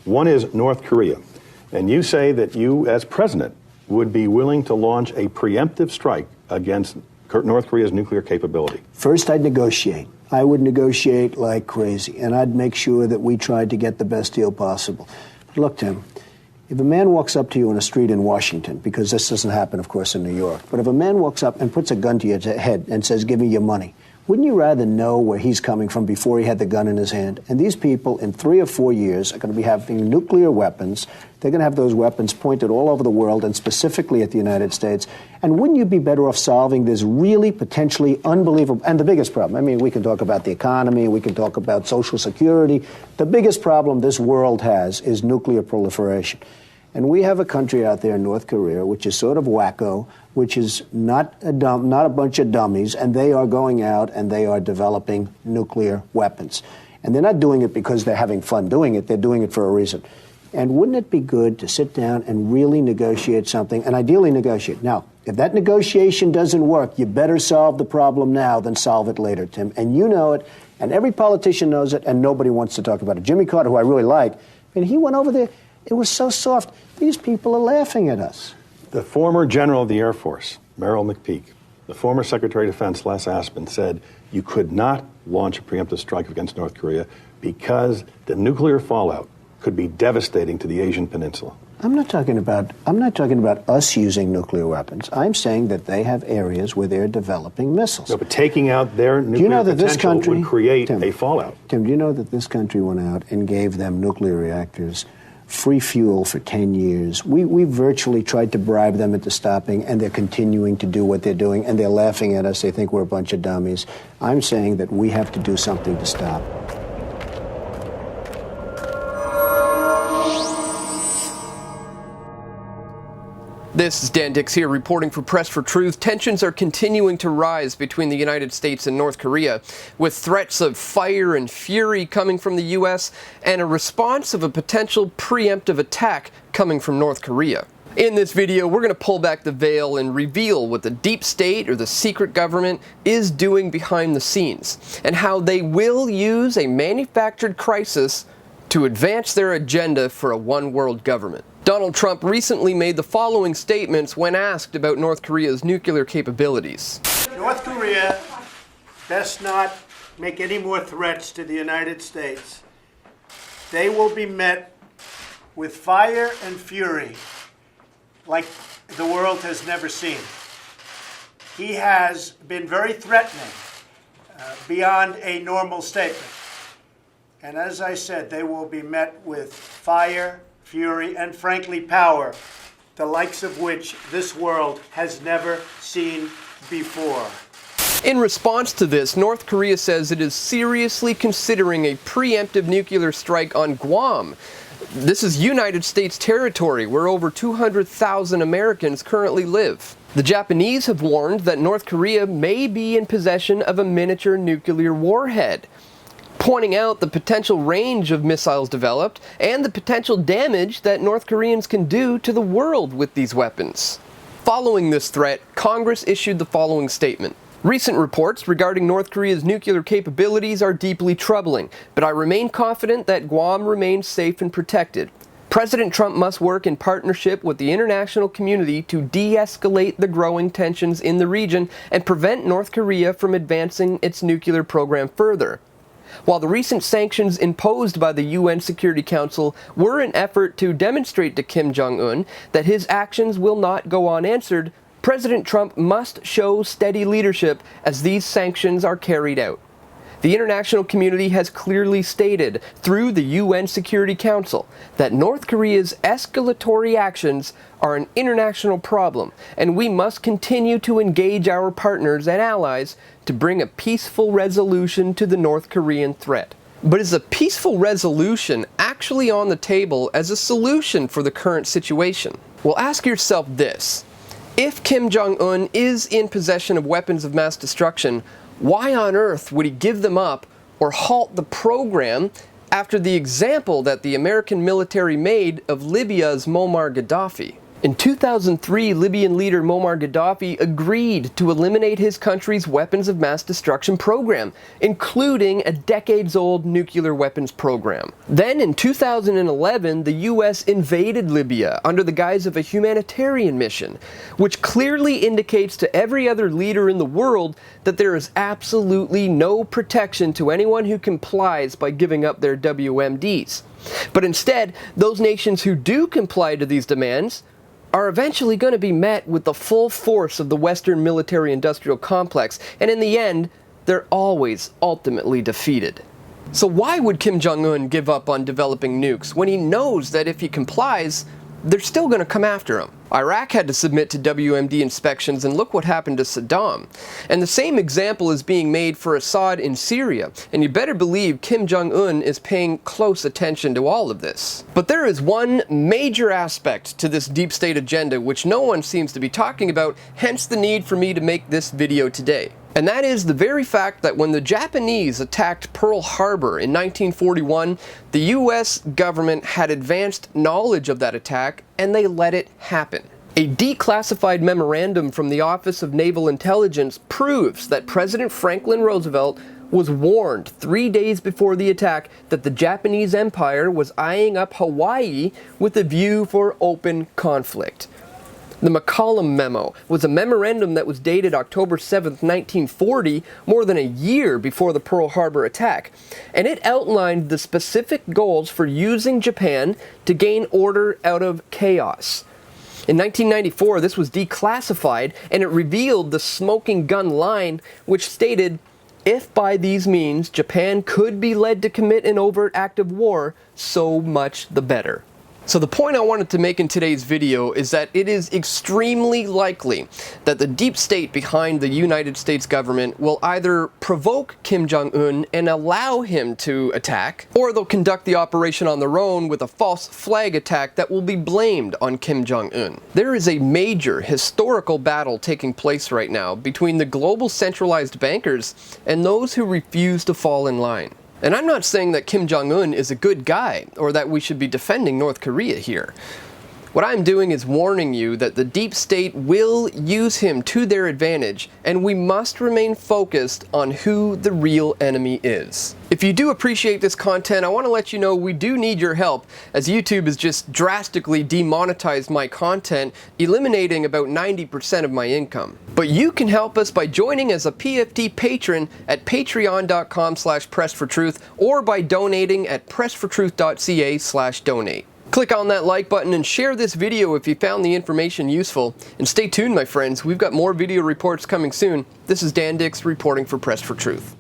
One is North Korea. And you say that you, as president, would be willing to launch a preemptive strike against North Korea's nuclear capability. First, I'd negotiate. I would negotiate like crazy, and I'd make sure that we tried to get the best deal possible. But look, Tim, if a man walks up to you on a street in Washington, because this doesn't happen, of course, in New York, but if a man walks up and puts a gun to your head and says, give me your money, wouldn't you rather know where he's coming from before he had the gun in his hand? And these people, in 3 or 4 years, are going to be having nuclear weapons. They're going to have those weapons pointed all over the world, and specifically at the United States. And wouldn't you be better off solving this really potentially unbelievable, and the biggest problem, I mean, we can talk about the economy, we can talk about Social Security. The biggest problem this world has is nuclear proliferation. And we have a country out there in North Korea, which is sort of wacko, which is not a bunch of dummies, and they are going out and they are developing nuclear weapons. And they're not doing it because they're having fun doing it, they're doing it for a reason. And wouldn't it be good to sit down and really negotiate something, and ideally negotiate? Now, if that negotiation doesn't work, you better solve the problem now than solve it later, Tim. And you know it, and every politician knows it, and nobody wants to talk about it. Jimmy Carter, who I really like, and he went over there, it was so soft. These people are laughing at us. The former general of the Air Force, Merrill McPeak, the former Secretary of Defense, Les Aspin, said you could not launch a preemptive strike against North Korea because the nuclear fallout could be devastating to the Asian Peninsula. I'm not talking about us using nuclear weapons. I'm saying that they have areas where they're developing missiles. No, but taking out their nuclear potential would create a fallout. Tim, do you know that this country went out and gave them nuclear reactors, free fuel for 10 years? We virtually tried to bribe them into stopping, and they're continuing to do what they're doing, and they're laughing at us. They think we're a bunch of dummies. I'm saying that we have to do something to stop. This is Dan Dix here reporting for Press for Truth. Tensions are continuing to rise between the United States and North Korea, with threats of fire and fury coming from the U.S. and a response of a potential preemptive attack coming from North Korea. In this video, we're going to pull back the veil and reveal what the deep state or the secret government is doing behind the scenes, and how they will use a manufactured crisis to advance their agenda for a one-world government. Donald Trump recently made the following statements when asked about North Korea's nuclear capabilities. North Korea best not make any more threats to the United States. They will be met with fire and fury like the world has never seen. He has been very threatening beyond a normal statement. And as I said, they will be met with fire, fury, and frankly power, the likes of which this world has never seen before. In response to this, North Korea says it is seriously considering a preemptive nuclear strike on Guam. This is United States territory where over 200,000 Americans currently live. The Japanese have warned that North Korea may be in possession of a miniature nuclear warhead, pointing out the potential range of missiles developed and the potential damage that North Koreans can do to the world with these weapons. Following this threat, Congress issued the following statement. Recent reports regarding North Korea's nuclear capabilities are deeply troubling, but I remain confident that Guam remains safe and protected. President Trump must work in partnership with the international community to de-escalate the growing tensions in the region and prevent North Korea from advancing its nuclear program further. While the recent sanctions imposed by the UN Security Council were an effort to demonstrate to Kim Jong-un that his actions will not go unanswered, President Trump must show steady leadership as these sanctions are carried out. The international community has clearly stated, through the UN Security Council, that North Korea's escalatory actions are an international problem, and we must continue to engage our partners and allies to bring a peaceful resolution to the North Korean threat. But is a peaceful resolution actually on the table as a solution for the current situation? Well, ask yourself this. If Kim Jong-un is in possession of weapons of mass destruction, why on earth would he give them up or halt the program after the example that the American military made of Libya's Muammar Gaddafi? In 2003, Libyan leader Muammar Gaddafi agreed to eliminate his country's weapons of mass destruction program, including a decades-old nuclear weapons program. Then in 2011, the US invaded Libya under the guise of a humanitarian mission, which clearly indicates to every other leader in the world that there is absolutely no protection to anyone who complies by giving up their WMDs. But instead, those nations who do comply to these demands are eventually going to be met with the full force of the Western military-industrial complex, and in the end, they're always ultimately defeated. So why would Kim Jong-un give up on developing nukes when he knows that if he complies, they're still going to come after him? Iraq had to submit to WMD inspections, and look what happened to Saddam. And the same example is being made for Assad in Syria, and you better believe Kim Jong-un is paying close attention to all of this. But there is one major aspect to this deep state agenda which no one seems to be talking about, hence the need for me to make this video today. And that is the very fact that when the Japanese attacked Pearl Harbor in 1941, the US government had advanced knowledge of that attack and they let it happen. A declassified memorandum from the Office of Naval Intelligence proves that President Franklin Roosevelt was warned 3 days before the attack that the Japanese Empire was eyeing up Hawaii with a view for open conflict. The McCollum Memo was a memorandum that was dated October 7, 1940, more than a year before the Pearl Harbor attack, and it outlined the specific goals for using Japan to gain order out of chaos. In 1994, this was declassified, and it revealed the smoking gun line, which stated, "If by these means Japan could be led to commit an overt act of war, so much the better." So the point I wanted to make in today's video is that it is extremely likely that the deep state behind the United States government will either provoke Kim Jong-un and allow him to attack, or they'll conduct the operation on their own with a false flag attack that will be blamed on Kim Jong-un. There is a major historical battle taking place right now between the global centralized bankers and those who refuse to fall in line. And I'm not saying that Kim Jong-un is a good guy, or that we should be defending North Korea here. What I'm doing is warning you that the deep state will use him to their advantage, and we must remain focused on who the real enemy is. If you do appreciate this content, I want to let you know we do need your help, as YouTube has just drastically demonetized my content, eliminating about 90% of my income. But you can help us by joining as a PFT patron at patreon.com/pressfortruth, or by donating at pressfortruth.ca/donate. Click on that like button and share this video if you found the information useful. And stay tuned, my friends, we've got more video reports coming soon. This is Dan Dix reporting for Press for Truth.